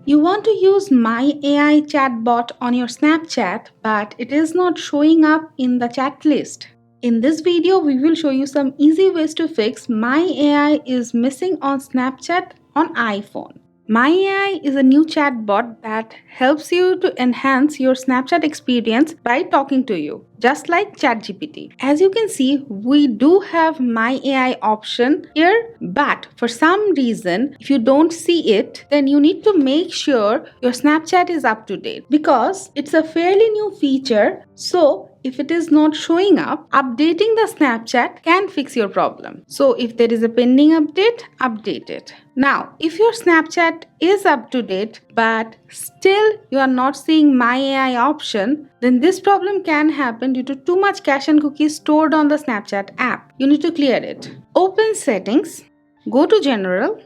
You want to use My AI chatbot on your Snapchat, but it is not showing up in the chat list. In this video, we will show you some easy ways to fix My AI is missing on Snapchat on iPhone. My AI is a new chatbot that helps you to enhance your Snapchat experience by talking to you, just like ChatGPT. As you can see, we do have My AI option here, but for some reason, if you don't see it, then you need to make sure your Snapchat is up to date because it's a fairly new feature. So if it is not showing up, updating the Snapchat can fix your problem. So if there is a pending update, update it. Now, if your Snapchat is up to date, but still you are not seeing My AI option, then this problem can happen due to too much cache and cookies stored on the Snapchat app. You need to clear it. Open Settings, go to General,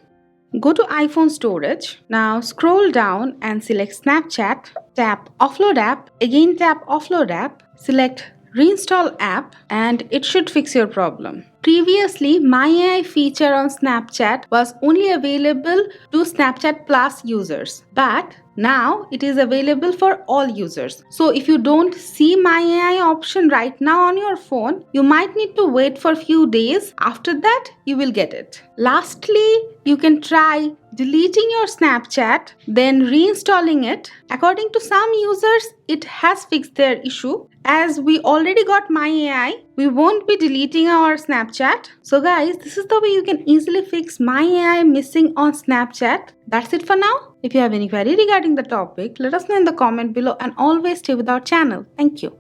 go to iPhone Storage. Now scroll down and select Snapchat. Tap Offload App. Again tap Offload App. Select Reinstall App and it should fix your problem. Previously, My AI feature on Snapchat was only available to Snapchat Plus users, but now it is available for all users. So if you don't see My AI option right now on your phone, you might need to wait for a few days. After that, you will get it. Lastly, you can try deleting your Snapchat, then reinstalling it. According to some users, it has fixed their issue. As we already got My AI, we won't be deleting our Snapchat. So guys, this is the way you can easily fix My AI missing on Snapchat. That's it for now. If you have any query regarding the topic, let us know in the comment below and always stay with our channel. Thank you.